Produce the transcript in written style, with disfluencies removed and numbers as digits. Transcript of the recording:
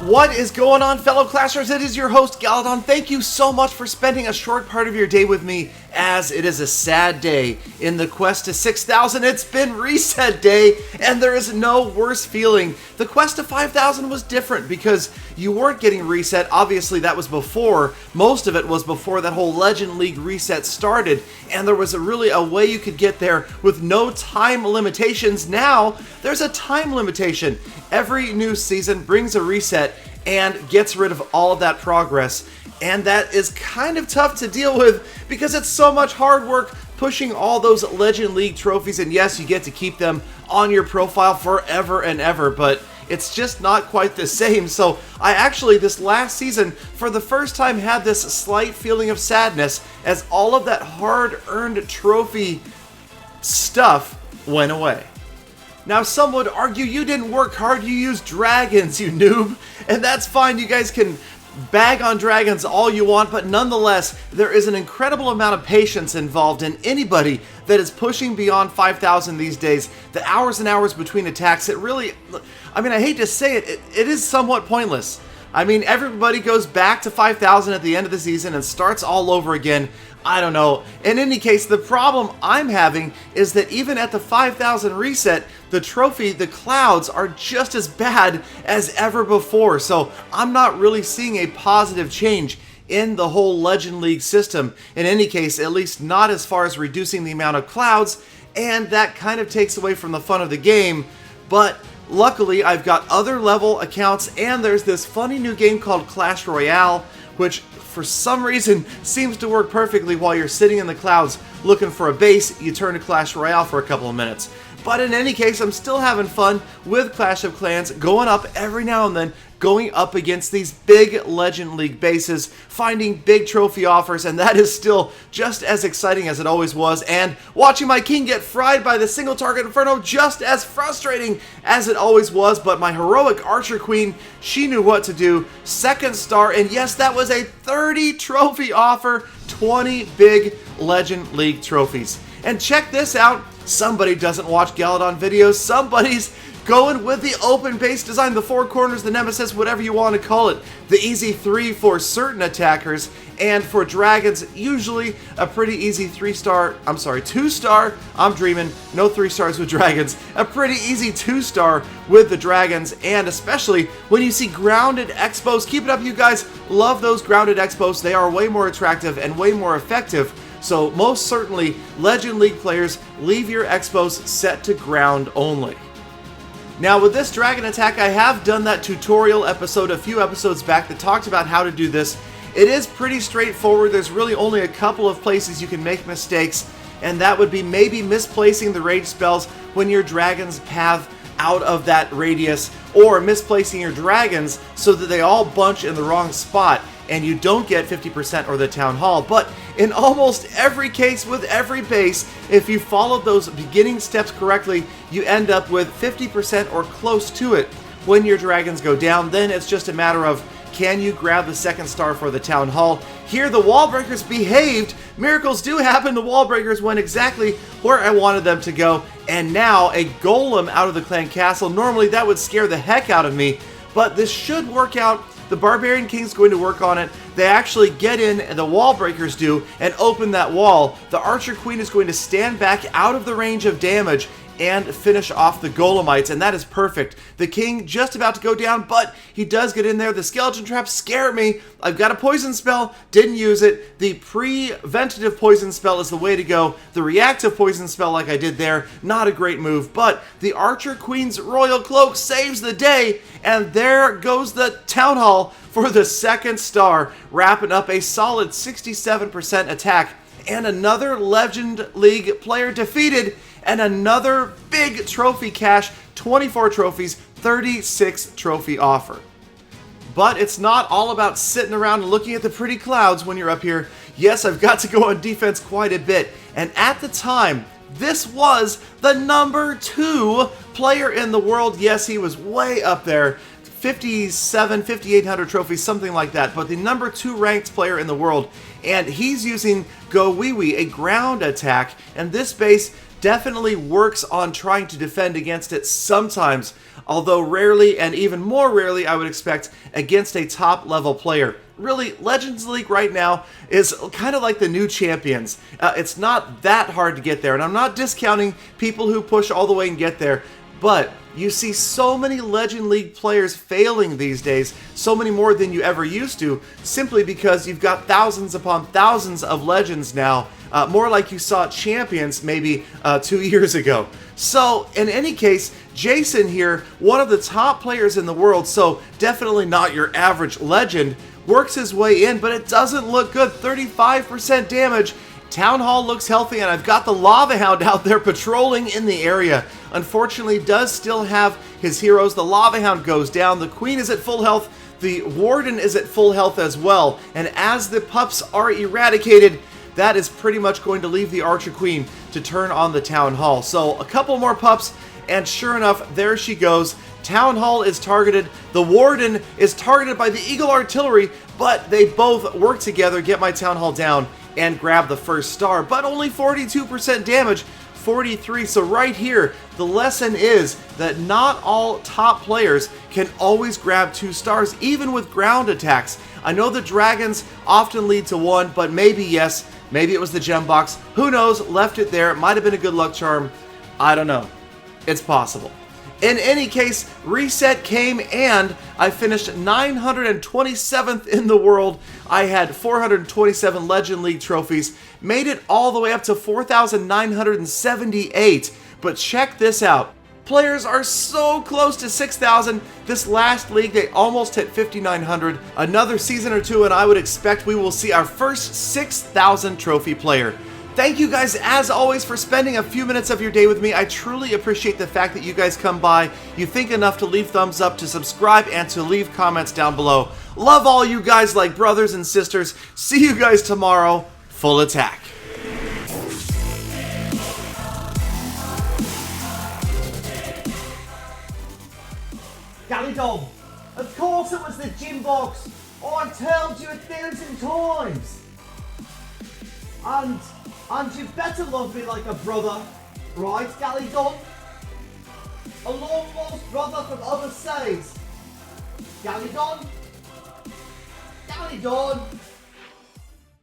What is going on, fellow Clashers? It is your host, Galadon. Thank you so much for spending a short part of your day with me, as it is a sad day in the quest to 6,000. It's been reset day, and there is no worse feeling. The quest to 5,000 was different because you weren't getting reset. Obviously, that was before. Most of it was before that whole Legend League reset started, and there was really a way you could get there with no time limitations. Now, there's a time limitation. Every new season brings a reset and gets rid of all of that progress, and that is kind of tough to deal with because it's so much hard work pushing all those Legend League trophies, and yes, you get to keep them on your profile forever and ever, but it's just not quite the same. So I actually, this last season, for the first time, had this slight feeling of sadness as all of that hard-earned trophy stuff went away. Now, some would argue you didn't work hard, you used dragons, you noob. And that's fine, you guys can bag on dragons all you want, but nonetheless, there is an incredible amount of patience involved in anybody that is pushing beyond 5,000 these days. The hours and hours between attacks, it really, I mean, I hate to say it, it is somewhat pointless. I mean, everybody goes back to 5,000 at the end of the season and starts all over again. I don't know. In any case, the problem I'm having is that even at the 5,000 reset, the trophy, the clouds, are just as bad as ever before. So I'm not really seeing a positive change in the whole Legend League system. In any case, at least not as far as reducing the amount of clouds, and that kind of takes away from the fun of the game. But luckily, I've got other level accounts, and there's this funny new game called Clash Royale, which for some reason seems to work perfectly while you're sitting in the clouds looking for a base. You turn to Clash Royale for a couple of minutes. But in any case, I'm still having fun with Clash of Clans, going up every now and then, going up against these big Legend League bases, finding big trophy offers, and that is still just as exciting as it always was, and watching my king get fried by the single target inferno just as frustrating as it always was. But my heroic archer queen, she knew what to do. Second star, and yes, that was a 30 trophy offer, 20 big Legend League trophies. And check this out, somebody doesn't watch Galadon videos, somebody's going with the open base design, the four corners, the nemesis, whatever you want to call it. The easy 3 for certain attackers, and for dragons, usually a pretty easy 2-star, I'm dreaming, no 3 stars with dragons, a pretty easy 2-star with the dragons, and especially when you see grounded expos. Keep it up, you guys, love those grounded expos, they are way more attractive and way more effective. So most certainly, Legend League players, leave your expos set to ground only. Now with this dragon attack, I have done that tutorial episode a few episodes back that talked about how to do this. It is pretty straightforward. There's really only a couple of places you can make mistakes, and that would be maybe misplacing the rage spells when your dragons path out of that radius, or misplacing your dragons so that they all bunch in the wrong spot and you don't get 50% or the town hall. But in almost every case with every base, if you follow those beginning steps correctly, you end up with 50% or close to it when your dragons go down. Then it's just a matter of, can you grab the second star for the town hall? Here the wall breakers behaved. Miracles do happen. The wall breakers went exactly where I wanted them to go. And now a golem out of the clan castle. Normally that would scare the heck out of me, but this should work out. The Barbarian King's going to work on it. They actually get in, and the wall breakers do, and open that wall. The Archer Queen is going to stand back out of the range of damage and finish off the Golemites, and that is perfect. The king just about to go down, but he does get in there. The skeleton traps scare me. I've got a poison spell, didn't use it. The preventative poison spell is the way to go. The reactive poison spell, like I did there, not a great move, but the Archer Queen's Royal Cloak saves the day, and there goes the Town Hall for the second star, wrapping up a solid 67% attack, and another Legend League player defeated, and another big trophy cache, 24 trophies, 36 trophy offer. But it's not all about sitting around and looking at the pretty clouds when you're up here. Yes, I've got to go on defense quite a bit, and at the time, this was the number 2 player in the world. Yes, he was way up there, 5,800 trophies, something like that, but the number 2 ranked player in the world, and he's using Go Wee Wee, a ground attack, and this base definitely works on trying to defend against it sometimes, although rarely, and even more rarely I would expect, against a top level player. Really, Legends League right now is kind of like the new champions. It's not that hard to get there, and I'm not discounting people who push all the way and get there, but you see so many Legend League players failing these days, so many more than you ever used to, simply because you've got thousands upon thousands of legends now, more like you saw champions maybe 2 years ago. So, in any case, Jason here, one of the top players in the world, so definitely not your average legend, works his way in, but it doesn't look good. 35% damage. Town Hall looks healthy, and I've got the Lava Hound out there patrolling in the area. Unfortunately, does still have his heroes. The Lava Hound goes down. The Queen is at full health. The Warden is at full health as well. And as the pups are eradicated, that is pretty much going to leave the Archer Queen to turn on the Town Hall. So a couple more pups, and sure enough, there she goes. Town Hall is targeted. The Warden is targeted by the Eagle Artillery, but they both work together, get my Town Hall down, and grab the first star, but only 42% damage, 43. So right here, the lesson is that not all top players can always grab 2 stars, even with ground attacks. I know the dragons often lead to 1, but maybe, yes, maybe it was the gem box. Who knows? Left it there. It might have been a good luck charm. I don't know. It's possible. In any case, reset came and I finished 927th in the world. I had 427 Legend League trophies, made it all the way up to 4,978. But check this out. Players are so close to 6,000. This last league, they almost hit 5,900. Another season or two, and I would expect we will see our first 6,000 trophy player. Thank you guys, as always, for spending a few minutes of your day with me. I truly appreciate the fact that you guys come by, you think enough to leave thumbs up, to subscribe, and to leave comments down below. Love all you guys like brothers and sisters. See you guys tomorrow. Full attack. Galadon, of course it was the gym box. I told you 1,000 times. And you better love me like a brother, right, Galadon? A long-lost brother from overseas. Galadon? Galadon?